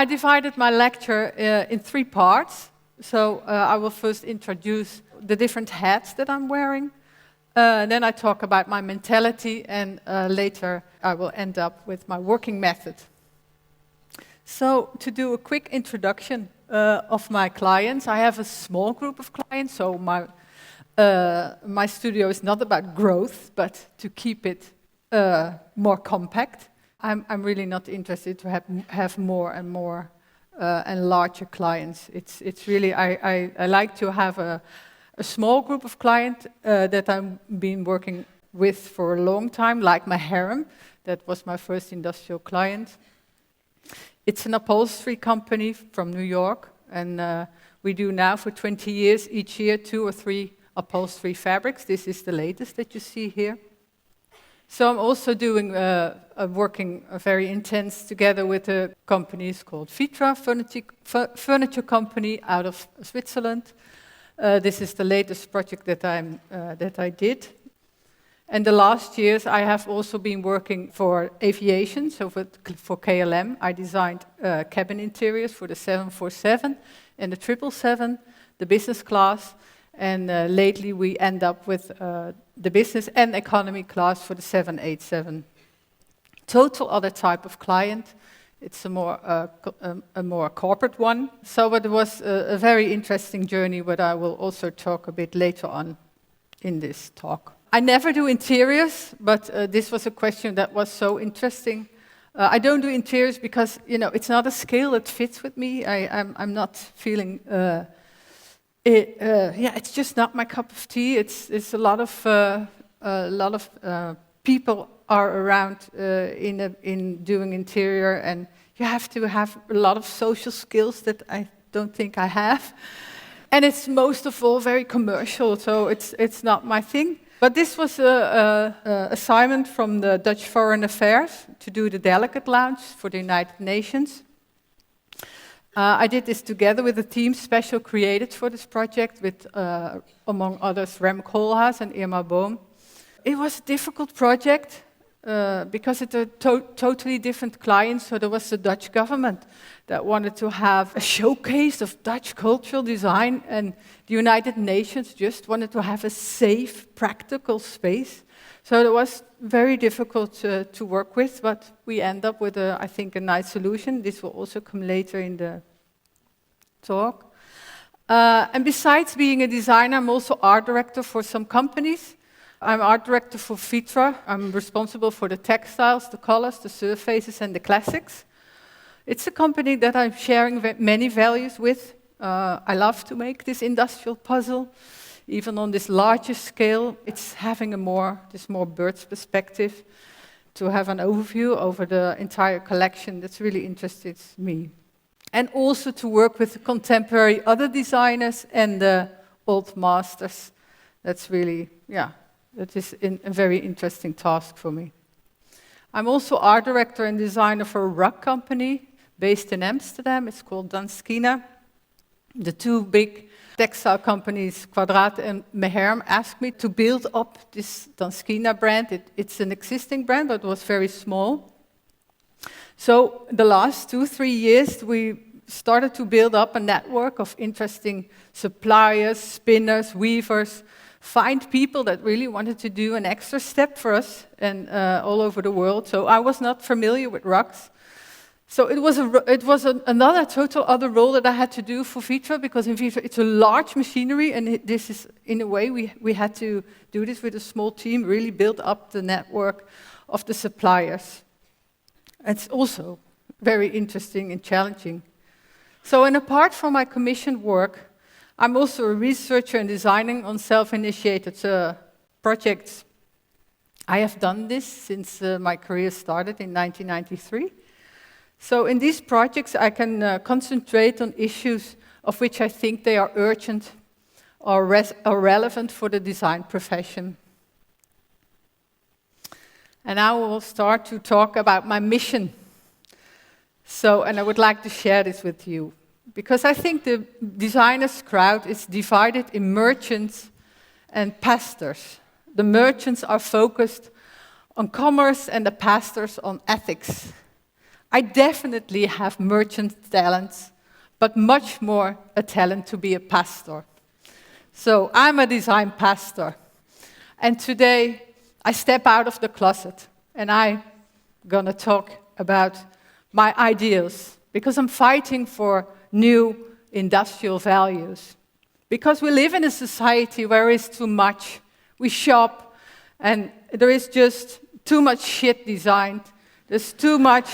I divided my lecture in 3 parts. So I will first introduce the different hats that I'm wearing. Then I talk about my mentality, and later I will end up with my working method. So to do a quick introduction of my clients, I have a small group of clients, so my studio is not about growth, but to keep it more compact. I'm really not interested to have more and more and larger clients. It's really, I like to have a small group of clients that I've been working with for a long time, like my harem. That was my first industrial client. It's an upholstery company from New York, and we do now for 20 years, each year, 2 or 3 upholstery fabrics. This is the latest that you see here. So I'm also doing working very intense together with a company called Vitra, furniture company out of Switzerland. This is the latest project that I did. And the last years I have also been working for aviation, so for KLM. I designed cabin interiors for the 747 and the 777, the business class. And lately we end up with the business and economy class for the 787. Total other type of client. It's a more corporate one. So it was a very interesting journey, but I will also talk a bit later on in this talk. I never do interiors, but this was a question that was so interesting. I don't do interiors because, it's not a skill that fits with me. I'm not feeling... it's just not my cup of tea. It's a lot of people are around in doing interior, and you have to have a lot of social skills that I don't think I have. And it's most of all very commercial, so it's not my thing. But this was an assignment from the Dutch Foreign Affairs to do the delegate lounge for the United Nations. I did this together with a team special created for this project with, among others, Rem Koolhaas and Irma Boom. It was a difficult project because it's a totally different client. So there was the Dutch government that wanted to have a showcase of Dutch cultural design, and the United Nations just wanted to have a safe, practical space. So it was very difficult to work with, but we end up with, I think, a nice solution. This will also come later in the talk. And besides being a designer, I'm also art director for some companies. I'm art director for Vitra. I'm responsible for the textiles, the colors, the surfaces, and the classics. It's a company that I'm sharing many values with. I love to make this industrial puzzle. Even on this larger scale, it's having this more bird's perspective to have an overview over the entire collection. That's really interests me. And also to work with the contemporary other designers and the old masters. That's really, that is a very interesting task for me. I'm also art director and designer for a rug company based in Amsterdam. It's called Danskina. The 2 big textile companies, Quadraat and Meherm, asked me to build up this Danskina brand. It's an existing brand, but it was very small. So the last 2-3 years, we started to build up a network of interesting suppliers, spinners, weavers, find people that really wanted to do an extra step for us and all over the world. So I was not familiar with rugs. So it was another total other role that I had to do for Vitra, because in Vitra it's a large machinery, and this is, in a way, we had to do this with a small team, really build up the network of the suppliers. It's also very interesting and challenging. So, and apart from my commissioned work, I'm also a researcher and designing on self-initiated projects. I have done this since my career started in 1993. So in these projects, I can concentrate on issues of which I think they are urgent or relevant for the design profession. And now I will start to talk about my mission. So, and I would like to share this with you, because I think the designers' crowd is divided in merchants and pastors. The merchants are focused on commerce and the pastors on ethics. I definitely have merchant talents, but much more a talent to be a pastor. So I'm a design pastor. And today I step out of the closet and I'm gonna talk about my ideals, because I'm fighting for new industrial values. Because we live in a society where there is too much. We shop and there is just too much shit designed. There's too much.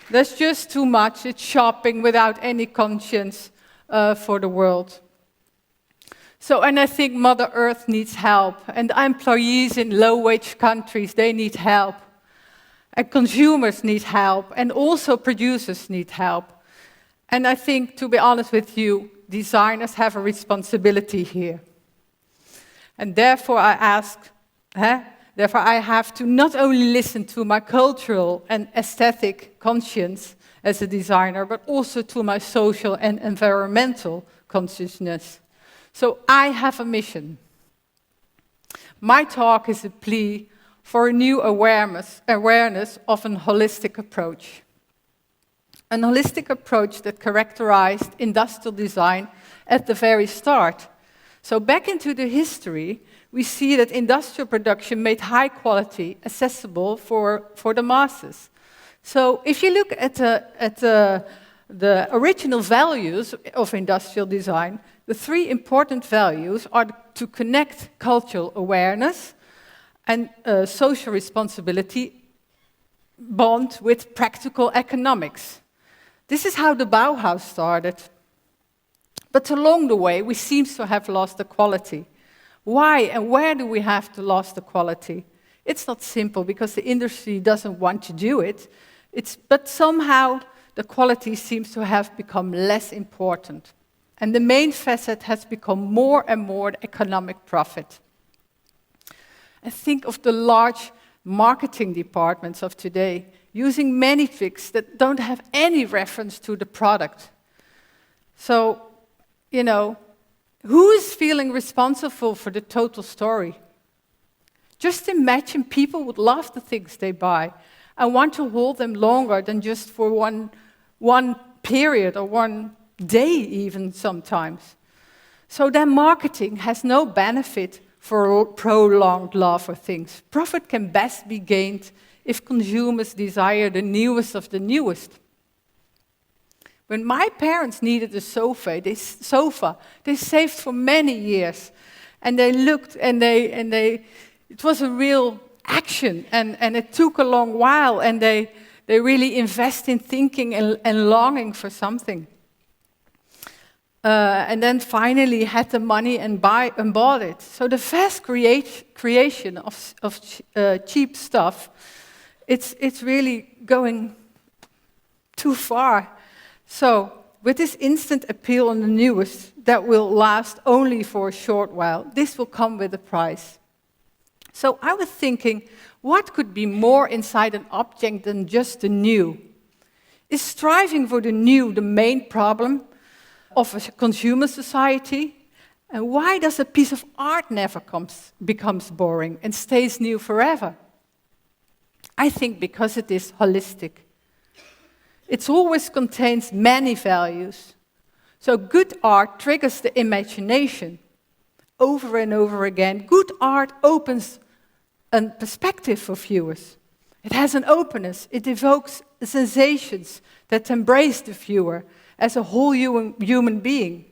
There's just too much. It's shopping without any conscience for the world. So, and I think Mother Earth needs help, and employees in low-wage countries, they need help. And consumers need help, and also producers need help. And I think, to be honest with you, designers have a responsibility here. And therefore I have to not only listen to my cultural and aesthetic conscience as a designer, but also to my social and environmental consciousness. So I have a mission. My talk is a plea for a new awareness of a holistic approach. An holistic approach that characterized industrial design at the very start. So back into the history, we see that industrial production made high quality accessible for the masses. So if you look at the original values of industrial design, the three important values are to connect cultural awareness and social responsibility bond with practical economics. This is how the Bauhaus started. But along the way, we seem to have lost the quality. Why and where do we have to lose the quality? It's not simple, because the industry doesn't want to do it. But somehow the quality seems to have become less important. And the main facet has become more and more economic profit. And think of the large marketing departments of today, using many tricks that don't have any reference to the product. So, you know, who is feeling responsible for the total story? Just imagine people would love the things they buy and want to hold them longer than just for one period or one day even sometimes. So then marketing has no benefit for prolonged love for things. Profit can best be gained if consumers desire the newest of the newest. When my parents needed a sofa, they saved for many years. And they looked and it was a real action, and it took a long while, and they really invest in thinking and longing for something. And then finally had the money and bought it. So the fast creation of cheap stuff, it's really going too far. So with this instant appeal on the newest that will last only for a short while, this will come with a price. So I was thinking, what could be more inside an object than just the new? Is striving for the new the main problem of a consumer society? And why does a piece of art never becomes boring and stays new forever? I think because it is holistic. It always contains many values. So good art triggers the imagination over and over again. Good art opens a perspective for viewers. It has an openness. It evokes sensations that embrace the viewer as a whole human being.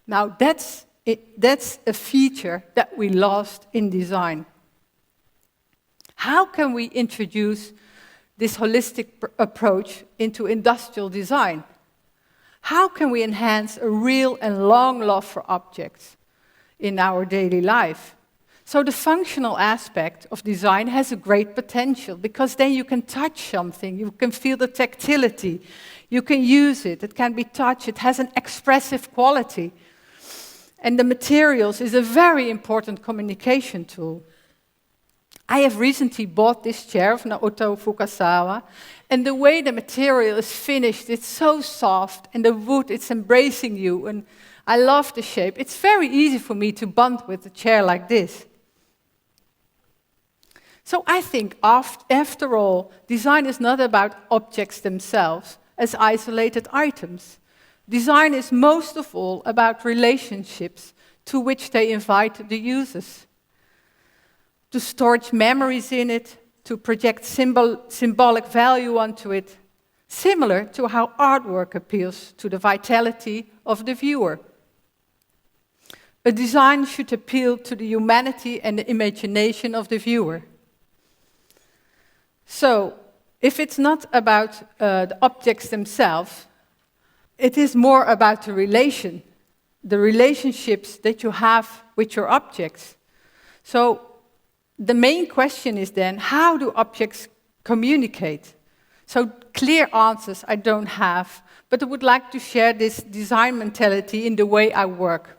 Now that's a feature that we lost in design. How can we introduce this holistic approach into industrial design? How can we enhance a real and long love for objects in our daily life? So the functional aspect of design has a great potential, because then you can touch something, you can feel the tactility, you can use it, it can be touched, it has an expressive quality. And the materials is a very important communication tool. I have recently bought this chair from Naoto Fukasawa, and the way the material is finished, it's so soft, and the wood, it's embracing you, and I love the shape. It's very easy for me to bond with a chair like this. So I think, after all, design is not about objects themselves as isolated items. Design is most of all about relationships to which they invite the users. To store memories in it, to project symbolic value onto it, similar to how artwork appeals to the vitality of the viewer. A design should appeal to the humanity and the imagination of the viewer. So, if it's not about the objects themselves, it is more about the relationships that you have with your objects. So, the main question is then, how do objects communicate? So, clear answers I don't have, but I would like to share this design mentality in the way I work.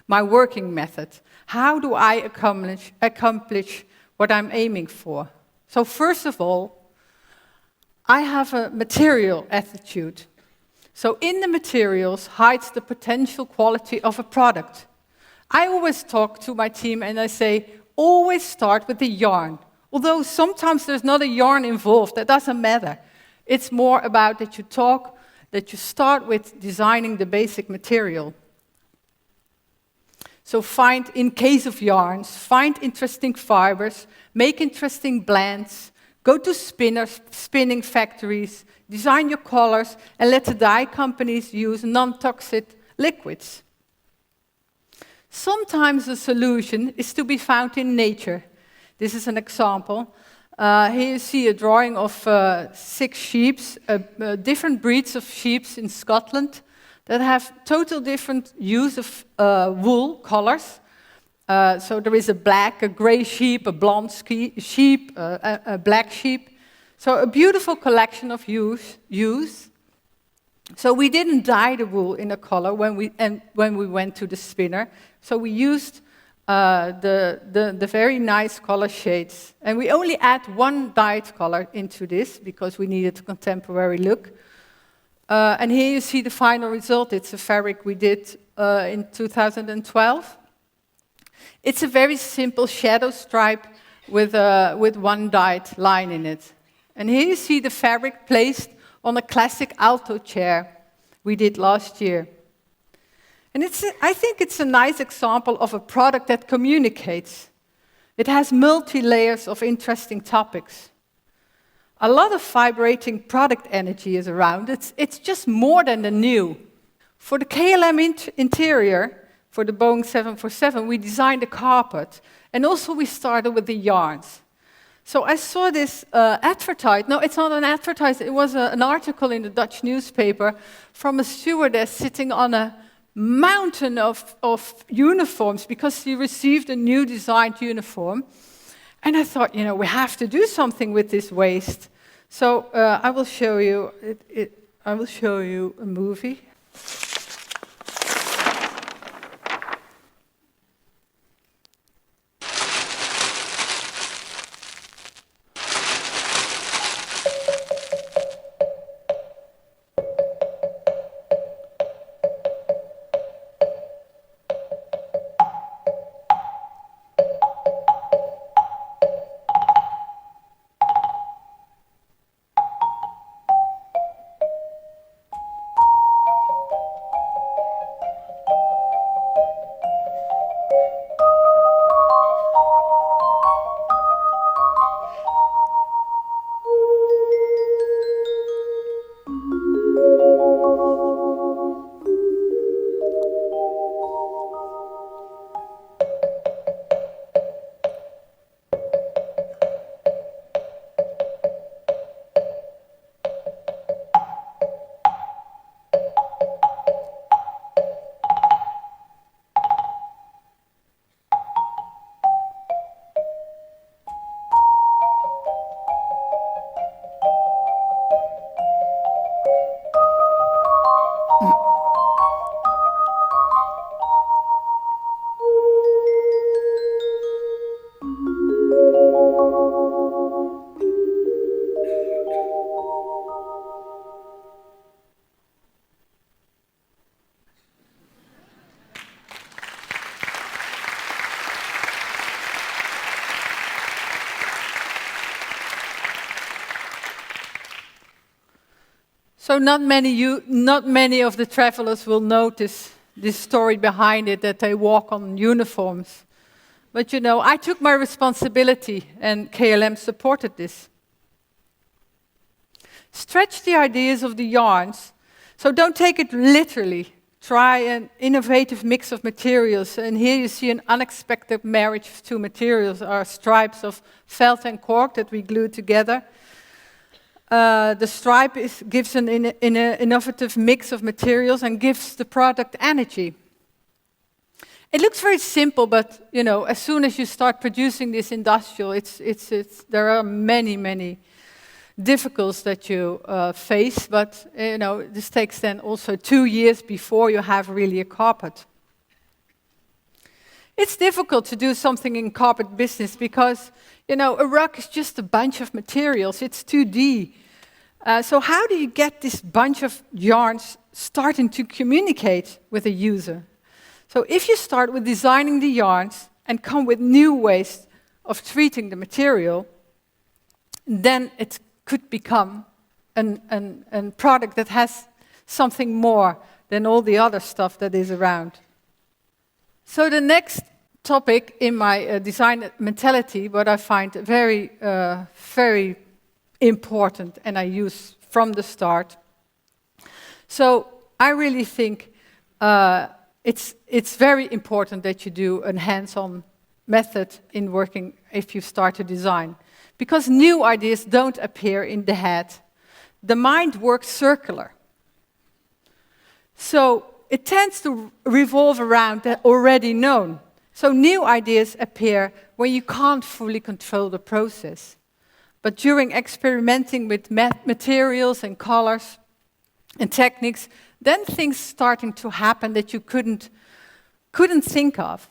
My working method. How do I accomplish what I'm aiming for? So first of all, I have a material attitude. So in the materials hides the potential quality of a product. I always talk to my team and I say, always start with the yarn. Although sometimes there's not a yarn involved, that doesn't matter. It's more about that you start with designing the basic material. So in case of yarns, find interesting fibers, make interesting blends, go to spinning factories, design your colors, and let the dye companies use non-toxic liquids. Sometimes the solution is to be found in nature. This is an example. Here you see a drawing of 6 sheep, different breeds of sheep in Scotland, that have total different use of wool colors. So there is a black, a grey sheep, a blonde sheep, a black sheep. So a beautiful collection of hues. So we didn't dye the wool in a color when we went to the spinner. So we used the very nice color shades. And we only add one dyed color into this because we needed a contemporary look. And here you see the final result. It's a fabric we did in 2012. It's a very simple shadow stripe with one dyed line in it. And here you see the fabric placed on a classic alto chair we did last year. And I think it's a nice example of a product that communicates. It has multi-layers of interesting topics. A lot of vibrating product energy is around. It's just more than the new. For the KLM interior, for the Boeing 747, we designed a carpet. And also we started with the yarns. So I saw this advertised. No, it's not an advertisement. It was an article in the Dutch newspaper from a stewardess sitting on a mountain of uniforms because she received a new designed uniform. And I thought, we have to do something with this waste. So I will show you. I will show you a movie. So not many of the travelers will notice this story behind it, that they walk on uniforms. But you know, I took my responsibility and KLM supported this. Stretch the ideas of the yarns. So don't take it literally. Try an innovative mix of materials. And here you see an unexpected marriage of two materials, our stripes of felt and cork that we glue together. The stripe gives an innovative mix of materials and gives the product energy. It looks very simple, but you know, as soon as you start producing this industrial, there are many difficulties that you face. But you know, this takes then also 2 years before you have really a carpet. It's difficult to do something in carpet business because you know, a rug is just a bunch of materials. It's 2D. So how do you get this bunch of yarns starting to communicate with a user? So if you start with designing the yarns and come with new ways of treating the material, then it could become a product that has something more than all the other stuff that is around. So the next topic in my design mentality, what I find very important and I use from the start. So I really think it's very important that you do a hands-on method in working if you start to design. Because new ideas don't appear in the head. The mind works circular. So it tends to revolve around the already known. So new ideas appear when you can't fully control the process. But during experimenting with materials and colors and techniques, then things starting to happen that you couldn't think of.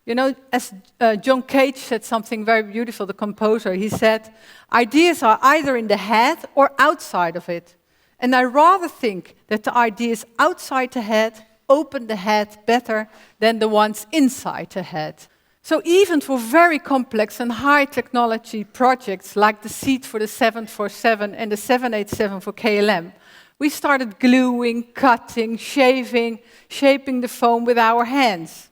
You know, as John Cage said something very beautiful, the composer, he said, ideas are either in the head or outside of it. And I rather think that the ideas outside the head open the head better than the ones inside the head. So even for very complex and high technology projects like the seat for the 747 and the 787 for KLM, we started gluing, cutting, shaping the foam with our hands.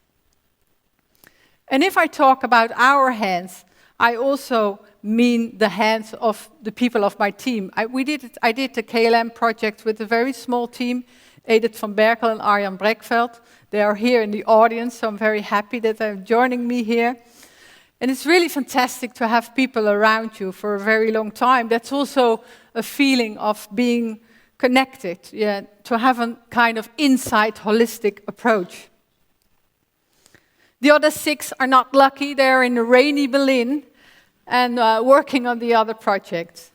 And if I talk about our hands, I also mean the hands of the people of my team. I did the KLM project with a very small team, Edith van Berkel and Arjan Brekveld. They are here in the audience, so I'm very happy that they're joining me here. And it's really fantastic to have people around you for a very long time. That's also a feeling of being connected, yeah, to have a kind of inside holistic approach. The other 6 are not lucky. They're in the rainy Berlin and working on the other projects.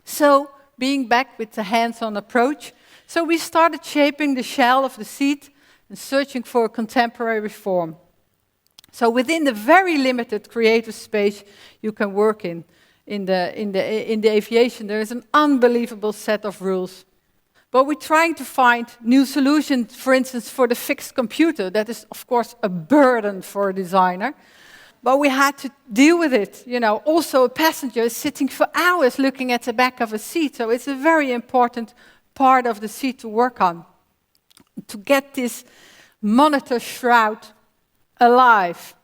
So, being back with the hands-on approach, so we started shaping the shell of the seat and searching for a contemporary form. So within the very limited creative space you can work in the aviation, there is an unbelievable set of rules. But we're trying to find new solutions, for instance, for the fixed computer. That is, of course, a burden for a designer. But we had to deal with it. You know, also a passenger is sitting for hours looking at the back of a seat. So it's a very important part of the seat to work on, to get this monitor shroud alive.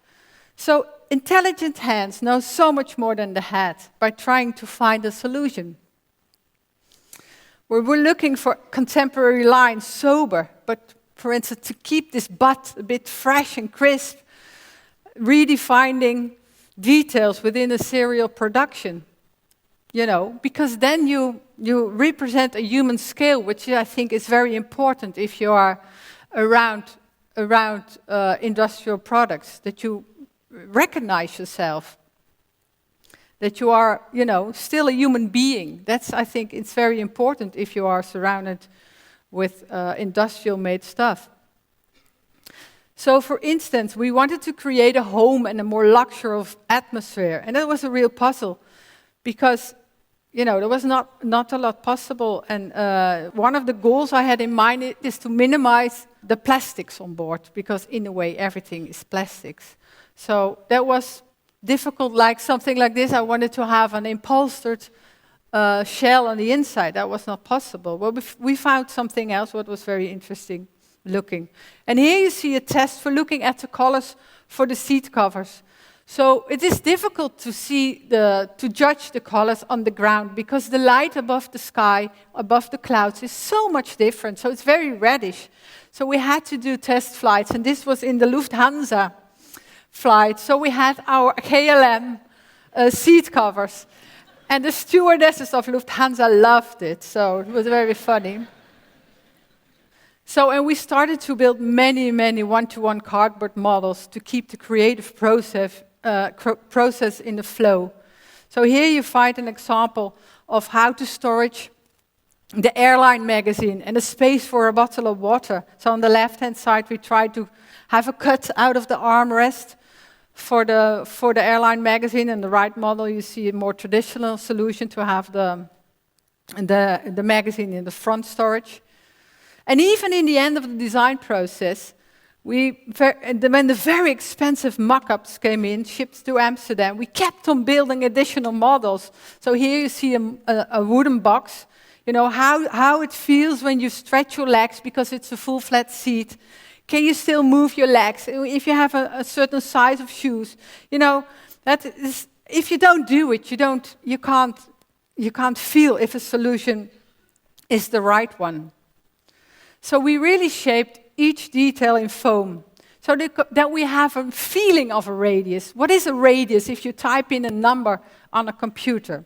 So intelligent hands know so much more than the head by trying to find a solution. We're looking for contemporary lines, sober, but for instance, to keep this butt a bit fresh and crisp, redefining details within a serial production. You know, because then you represent a human scale, which I think is very important if you are around industrial products, that you recognize yourself, that you are, you know, still a human being. That's, I think, it's very important if you are surrounded with industrial-made stuff. So, for instance, we wanted to create a home and a more luxurious atmosphere, and that was a real puzzle, because, you know, there was not a lot possible, and one of the goals I had in mind is to minimize the plastics on board, because in a way everything is plastics. So that was difficult, like something like this. I wanted to have an upholstered shell on the inside. That was not possible. Well, we found something else what was very interesting looking. And here you see a test for looking at the colors for the seat covers. So it is difficult to to judge the colors on the ground because the light above the sky, above the clouds, is so much different. So it's very reddish. So we had to do test flights, and this was in the Lufthansa flight. So we had our KLM seat covers, and the stewardesses of Lufthansa loved it. So it was very funny. So, and we started to build many, many one-to-one cardboard models to keep the creative process in the flow. So here you find an example of how to storage the airline magazine and a space for a bottle of water. So on the left-hand side, we tried to have a cut out of the armrest for the airline magazine. And the right model, you see a more traditional solution to have the magazine in the front storage. And even in the end of the design process, when the very expensive mock-ups came in, shipped to Amsterdam, we kept on building additional models. So here you see a wooden box. You know, how it feels when you stretch your legs because it's a full flat seat. Can you still move your legs? If you have a certain size of shoes, you know, that is, if you don't do it, you can't feel if a solution is the right one. So we really shaped each detail in foam so that we have a feeling of a radius. What is a radius if you type in a number on a computer?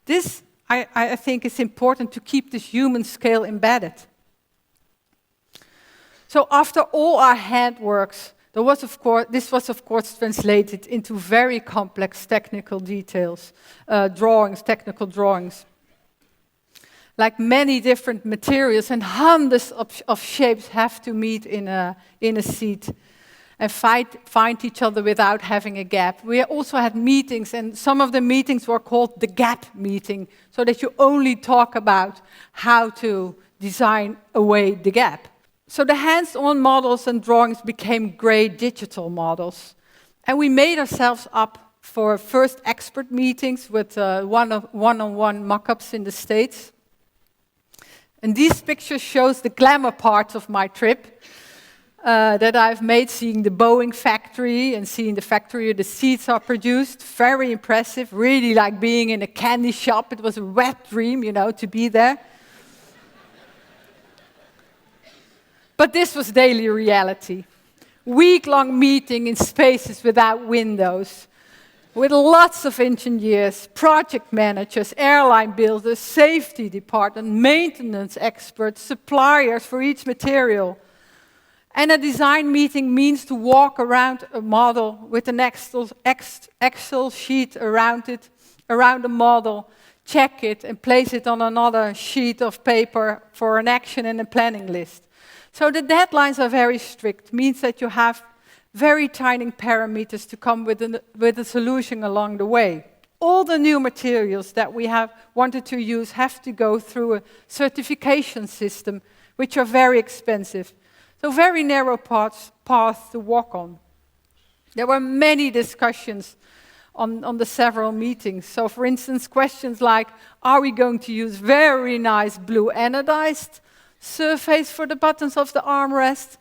This, I think, is important to keep this human scale embedded. So after all our handworks, this was of course translated into very complex technical details, technical drawings. Like many different materials and hundreds of shapes have to meet in a seat and find each other without having a gap. We also had meetings, and some of the meetings were called the gap meeting, so that you only talk about how to design away the gap. So the hands-on models and drawings became gray digital models. And we made ourselves up for first expert meetings with one-on-one mock-ups in the States. And these pictures shows the glamour part of my trip that I've made, seeing the Boeing factory and seeing the factory where the seats are produced. Very impressive, really like being in a candy shop. It was a wet dream, you know, to be there. But this was daily reality. Week-long meeting in spaces without windows, with lots of engineers, project managers, airline builders, safety department, maintenance experts, suppliers for each material. And a design meeting means to walk around a model with an Excel sheet around it, around the model, check it and place it on another sheet of paper for an action and a planning list. So the deadlines are very strict, means that you have very tiny parameters to come with a solution along the way. All the new materials that we have wanted to use have to go through a certification system, which are very expensive. So very narrow paths to walk on. There were many discussions on the several meetings. So for instance, questions like, are we going to use very nice blue anodized surface for the buttons of the armrest?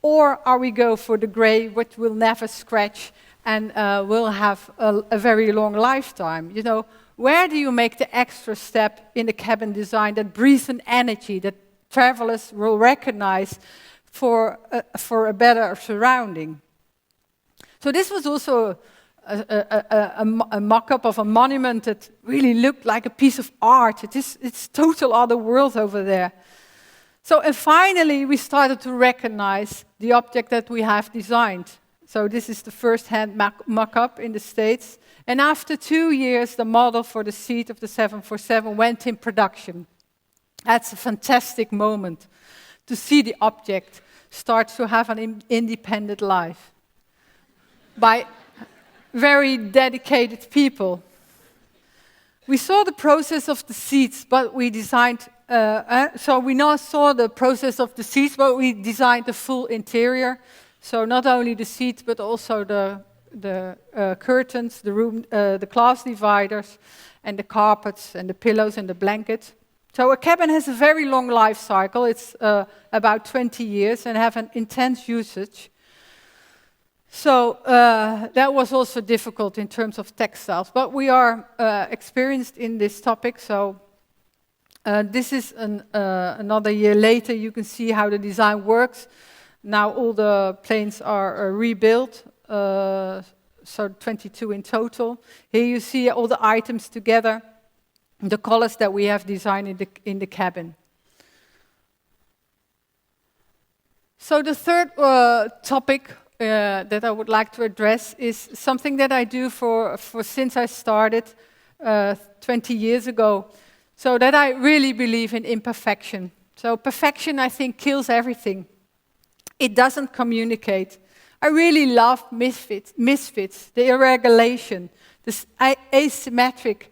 Or are we go for the gray, which will never scratch and will have a very long lifetime? You know, where do you make the extra step in the cabin design that breathes an energy that travelers will recognize for a better surrounding? So this was also a mock-up of a monument that really looked like a piece of art. It's total other world over there. So, and finally, we started to recognize the object that we have designed. So this is the first-hand mock-up in the States. And after 2 years, the model for the seat of the 747 went in production. That's a fantastic moment to see the object start to have an independent life by very dedicated people. We saw the process of the seats, but we designed so we now saw the process of the seats, but we designed the full interior. So not only the seats, but also curtains, the glass dividers, and the carpets, and the pillows, and the blankets. So a cabin has a very long life cycle. It's about 20 years and have an intense usage. So that was also difficult in terms of textiles. But we are experienced in this topic, so this is another year later. You can see how the design works. Now all the planes are rebuilt, so 22 in total. Here you see all the items together, the colors that we have designed in the cabin. So the third topic that I would like to address is something that I do for since I started 20 years ago. So that I really believe in imperfection. So perfection, I think, kills everything. It doesn't communicate. I really love misfits, the irregulation, the asymmetric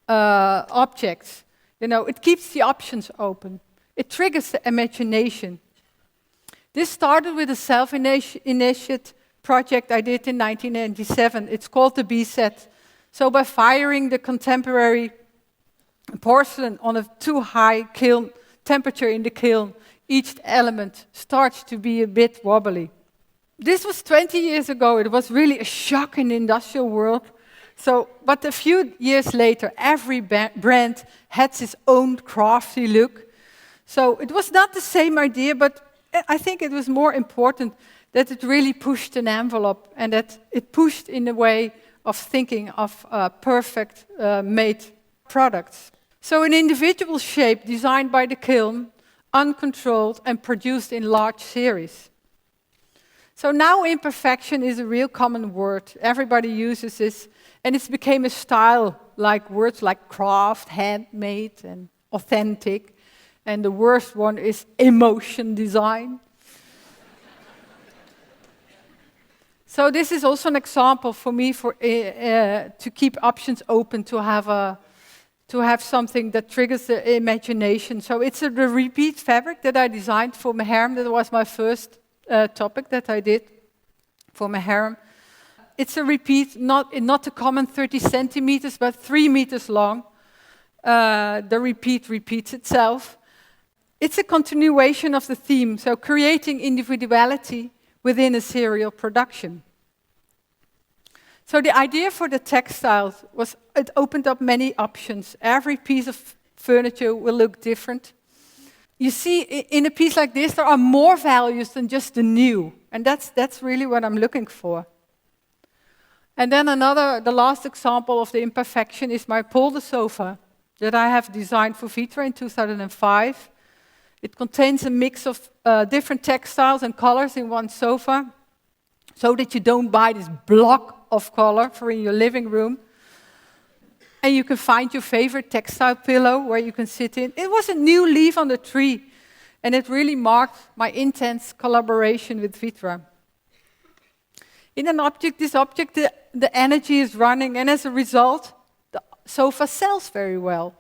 objects. You know, it keeps the options open. It triggers the imagination. This started with a self-initiated project I did in 1997. It's called the B set. So by firing the contemporary porcelain on a too high kiln temperature in the kiln, each element starts to be a bit wobbly. This was 20 years ago. It was really a shock in the industrial world. But a few years later, every brand had its own crafty look. So it was not the same idea, but I think it was more important that it really pushed an envelope and that it pushed in the way of thinking of perfect made products. So an individual shape designed by the kiln, uncontrolled and produced in large series. So now imperfection is a real common word. Everybody uses this, and it's became a style, like words like craft, handmade, and authentic. And the worst one is emotion design. So this is also an example for me to keep options open, to have something that triggers the imagination. So it's the repeat fabric that I designed for my harem. That was my first topic that I did for my harem. It's a repeat, not a common 30 centimeters, but 3 meters long. The repeat repeats itself. It's a continuation of the theme, so creating individuality within a serial production. So the idea for the textiles was it opened up many options. Every piece of furniture will look different. You see, in a piece like this, there are more values than just the new. And that's really what I'm looking for. And then the last example of the imperfection is my polder sofa that I have designed for Vitra in 2005. It contains a mix of different textiles and colors in one sofa, so that you don't buy this block of color for in your living room. And you can find your favorite textile pillow where you can sit in. It was a new leaf on the tree, and it really marked my intense collaboration with Vitra. In this object, the energy is running, and as a result, the sofa sells very well.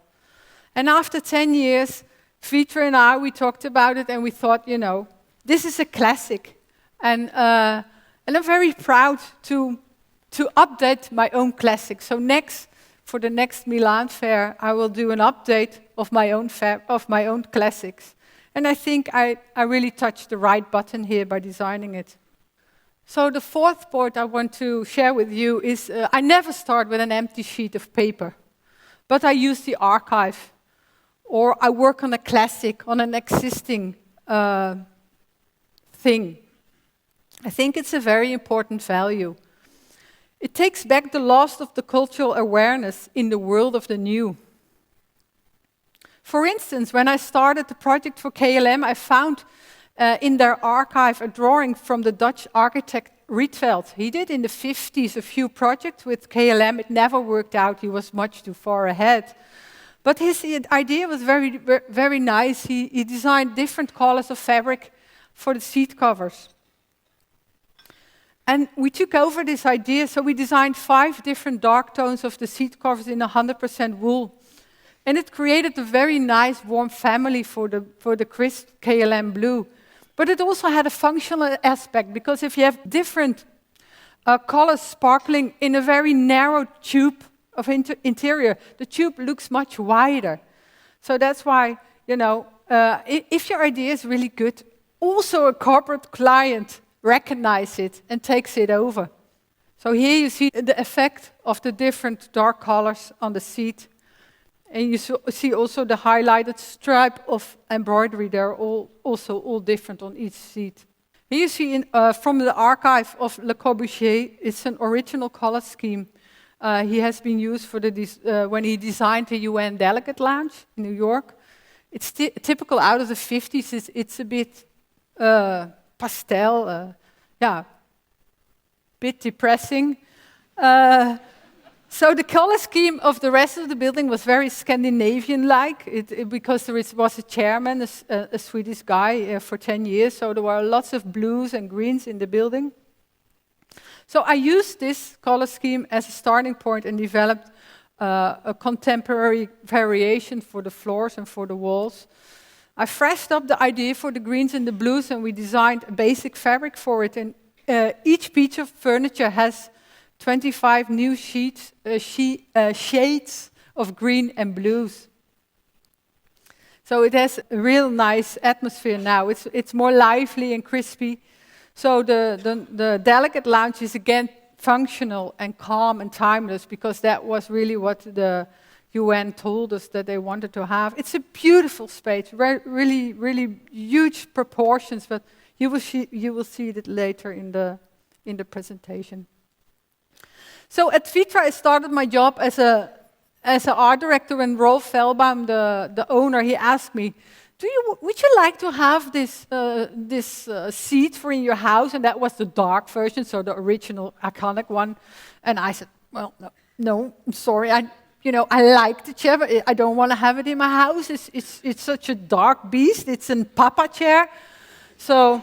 And after 10 years, Vitra and we talked about it, and we thought, this is a classic. And I'm very proud to update my own classic. So for the next Milan fair, I will do an update of my own classics. And I think I really touched the right button here by designing it. So the fourth point I want to share with you is I never start with an empty sheet of paper, but I use the archive, or I work on a classic, on an existing thing. I think it's a very important value. It takes back the loss of the cultural awareness in the world of the new. For instance, when I started the project for KLM, I found in their archive a drawing from the Dutch architect Rietveld. He did in the 50s a few projects with KLM. It never worked out. He was much too far ahead. But his idea was very, very nice. He designed different colors of fabric for the seat covers. And we took over this idea, so we designed 5 different dark tones of the seat covers in 100% wool. And it created a very nice, warm family for the crisp KLM blue. But it also had a functional aspect, because if you have different colors sparkling in a very narrow tube of interior. The tube looks much wider. So that's why, you know, if your idea is really good, also a corporate client recognizes it and takes it over. So here you see the effect of the different dark colors on the seat. And you see also the highlighted stripe of embroidery. They're also all different on each seat. Here you see from the archive of Le Corbusier, it's an original color scheme. He has been used for when he designed the UN Delegate Lounge in New York. It's typical out of the 50s. It's a bit pastel, bit depressing. So the color scheme of the rest of the building was very Scandinavian-like, because there was a chairman, a Swedish guy, for 10 years, so there were lots of blues and greens in the building. So I used this color scheme as a starting point and developed a contemporary variation for the floors and for the walls. I freshed up the idea for the greens and the blues, and we designed a basic fabric for it. And each piece of furniture has 25 new shades of green and blues. So it has a real nice atmosphere now. It's more lively and crispy. So the delegate lounge is again functional and calm and timeless, because that was really what the UN told us that they wanted to have. It's a beautiful space, really, really huge proportions, but you will see it later in the presentation. So at Vitra, I started my job as an art director when Rolf Velbaum, the owner, he asked me, would you like to have this seat for in your house? And that was the dark version, so the original iconic one. And I said, well, no, I'm sorry. I like the chair, but I don't want to have it in my house. It's such a dark beast. It's a papa chair. So,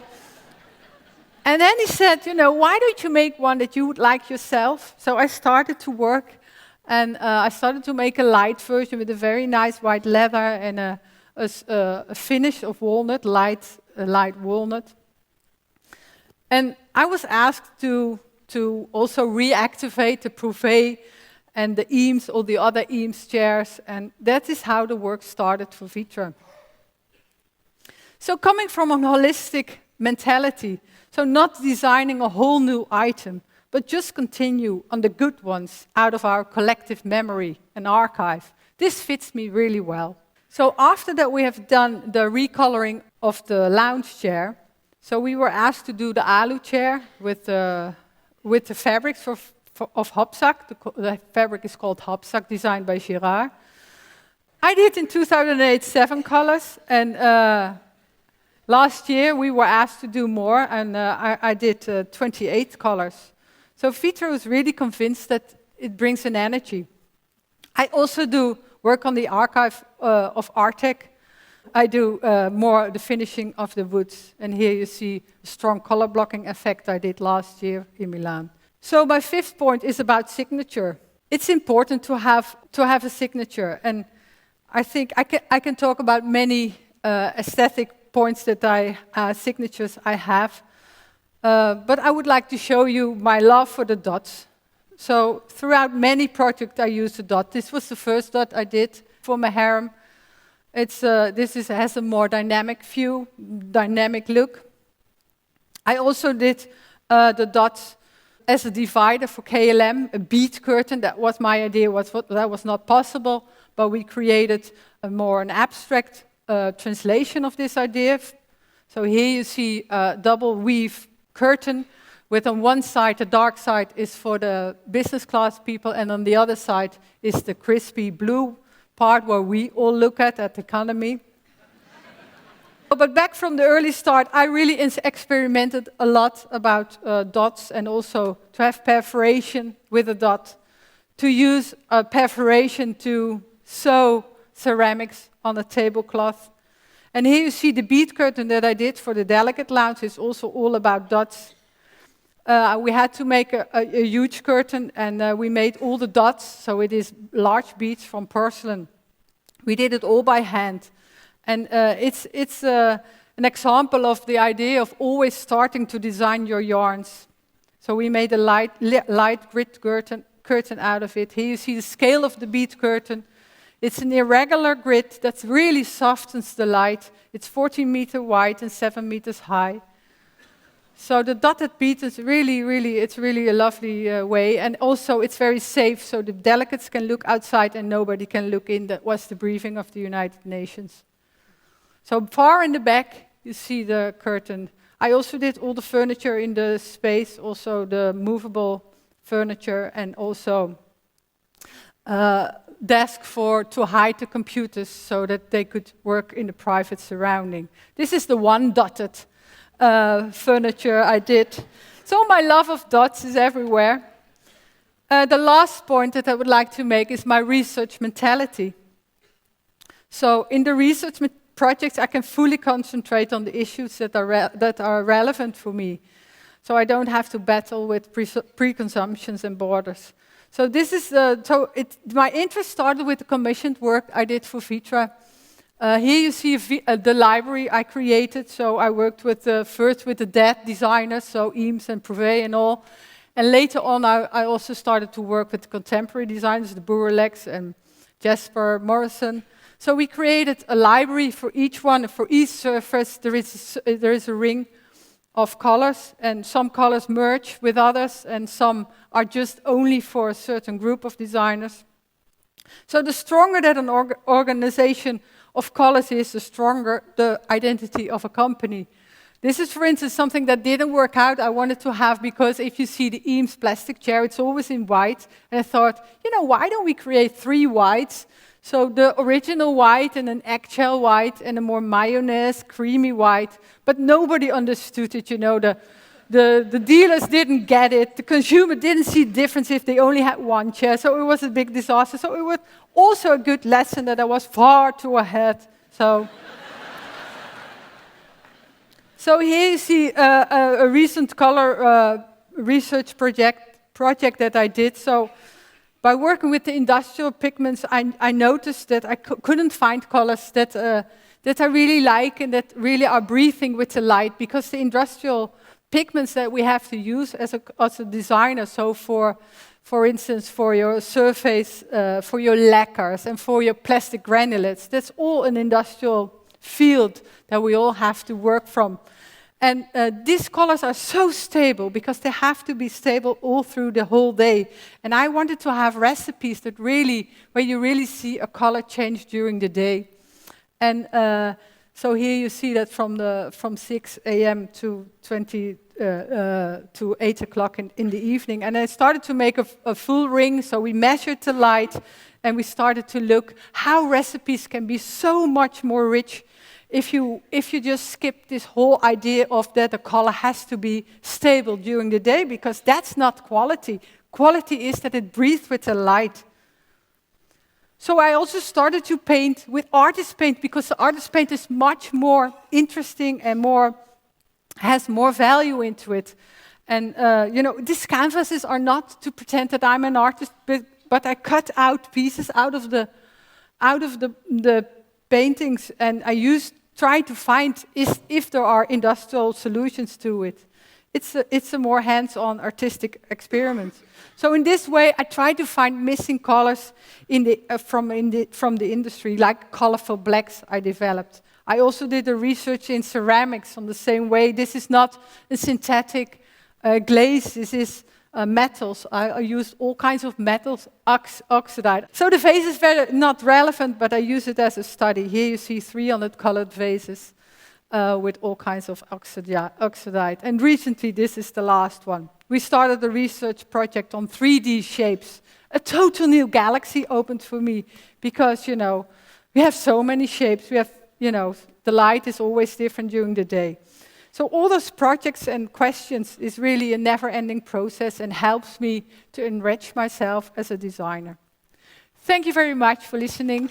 and then he said, why don't you make one that you would like yourself? So I started to work, and I started to make a light version with a very nice white leather and a finish of walnut, light walnut. And I was asked to also reactivate the Prouvé and the Eames, all the other Eames chairs, and that is how the work started for Vitra. So coming from a holistic mentality, so not designing a whole new item, but just continue on the good ones out of our collective memory and archive. This fits me really well. So after that, we have done the recoloring of the lounge chair. So we were asked to do the alu chair with the fabrics of Hopzak. The fabric is called Hopzak, designed by Girard. I did in 2008 7 colors, and last year we were asked to do more, and I did 28 colors. So Vitra was really convinced that it brings an energy. I also do work on the archive of Artec. I do more the finishing of the woods, and here you see a strong color blocking effect I did last year in Milan. So my 5th point is about signature. It's important to have a signature, and I think I can talk about many aesthetic points that signatures I have, but I would like to show you my love for the dots. So throughout many projects I used a dot. This was the first dot I did for my harem. Has a more dynamic view, dynamic look. I also did the dots as a divider for KLM, a bead curtain. That was my idea. That was not possible, but we created an abstract translation of this idea. So here you see a double weave curtain, with on one side, the dark side is for the business class people, and on the other side is the crispy blue part where we all look at economy. But back from the early start, I really experimented a lot about dots, and also to have perforation with a dot, to use a perforation to sew ceramics on a tablecloth. And here you see the bead curtain that I did for the delegate lounge is also all about dots. We had to make a huge curtain, and we made all the dots, so it is large beads from porcelain. We did it all by hand. And it's an example of the idea of always starting to design your yarns. So we made a light grid curtain out of it. Here you see the scale of the bead curtain. It's an irregular grid that really softens the light. It's 14 meters wide and 7 meters high. So the dotted bead is really a lovely way. And also it's very safe, so the delegates can look outside and nobody can look in. That was the briefing of the United Nations. So far in the back, you see the curtain. I also did all the furniture in the space, also the movable furniture, and also desk to hide the computers so that they could work in a private surrounding. This is the one dotted furniture I did. So my love of dots is everywhere. The last point that I would like to make is my research mentality. So in the research projects, I can fully concentrate on the issues that are relevant for me. So I don't have to battle with preconceptions and borders. So this is my interest started with the commissioned work I did for Vitra. Here you see the library I created. So I worked first with the dead designers, so Eames and Privé and all. And later on, I also started to work with contemporary designers, the Boerlex and Jasper Morrison. So we created a library for each one, and for each surface there is a ring of colors, and some colors merge with others, and some are just only for a certain group of designers. So the stronger that an organization of colors is, the stronger the identity of a company. This is, for instance, something that didn't work out. I wanted to have, because if you see the Eames plastic chair, it's always in white. And I thought, why don't we create 3 whites? So the original white and an eggshell white and a more mayonnaise, creamy white. But nobody understood it, The dealers didn't get it. The consumer didn't see the difference if they only had one chair. So it was a big disaster. So it was also a good lesson that I was far too ahead. So here you see a recent color research project that I did. So by working with the industrial pigments, I noticed that I couldn't find colors that I really like and that really are breathing with the light, because the industrial pigments that we have to use as a designer, so for instance, for your surface, for your lacquers and for your plastic granulates, that's all an industrial field that we all have to work from. And these colors are so stable because they have to be stable all through the whole day. And I wanted to have recipes that where you really see a color change during the day. And so here you see that from 6 a.m. to 8 o'clock in the evening. And I started to make a full ring, so we measured the light, and we started to look how recipes can be so much more rich if you just skip this whole idea of that a color has to be stable during the day, because that's not quality. Quality is that it breathes with the light. So I also started to paint with artist paint, because the artist paint is much more interesting and has more value into it. And these canvases are not to pretend that I'm an artist, but I cut out pieces out of the paintings, and I try to find if there are industrial solutions to it. It's a more hands-on artistic experiment. So in this way, I try to find missing colors from the industry, like colorful blacks I developed. I also did a research in ceramics on the same way. This is not a synthetic glaze. This is metals. I used all kinds of metals, oxidized. So the vase is not relevant, but I use it as a study. Here you see 300 colored vases with all kinds of oxidized. And recently, this is the last one. We started a research project on 3D shapes. A total new galaxy opened for me because, we have so many shapes. We have, the light is always different during the day. So all those projects and questions is really a never-ending process and helps me to enrich myself as a designer. Thank you very much for listening.